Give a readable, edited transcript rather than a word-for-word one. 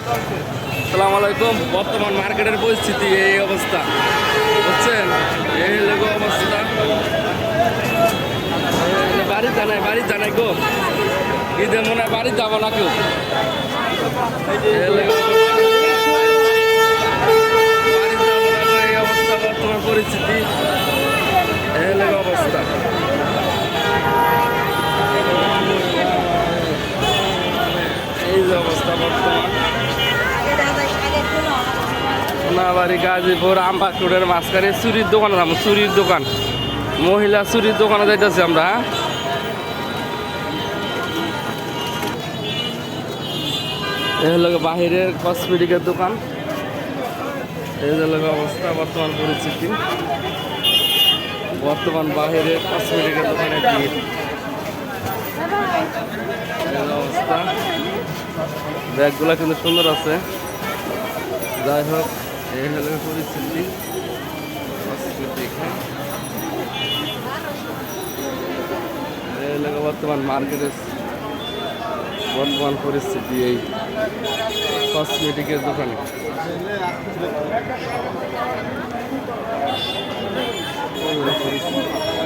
আসসালামু আলাইকুম। বর্তমান মার্কেটের পরিস্থিতি এই অবস্থা, বুঝছেন? এই লোক অবস্থা, বাড়ি জানাই গো, ঈদে মনে হয় বাড়ি যাবো না কেউ। এই অবস্থা বর্তমান পরিস্থিতি, এই লোক অবস্থা। এই যে অবস্থা বর্তমান সোনাবাড়ি গাজীপুর আমবাগ রোডের মাঝখানে চুরির দোকান, চুরির দোকান, মহিলা চুরির দোকানে যাইতেছি আমরা। এই হলো বাহিরের কসমেটিকের দোকান। এই হলো অবস্থা বর্তমান পরিস্থিতি, বর্তমান বাহিরের কসমেটিকের দোকানে ভিড়। অবস্থা, ব্যাগগুলা কিন্তু সুন্দর আছে। যাই হোক, এই হলো পরিস্থিতি এই হলো বর্তমান মার্কেটের বর্তমান পরিস্থিতি এই কসমেটিকের দোকানে। পরিস্থিতি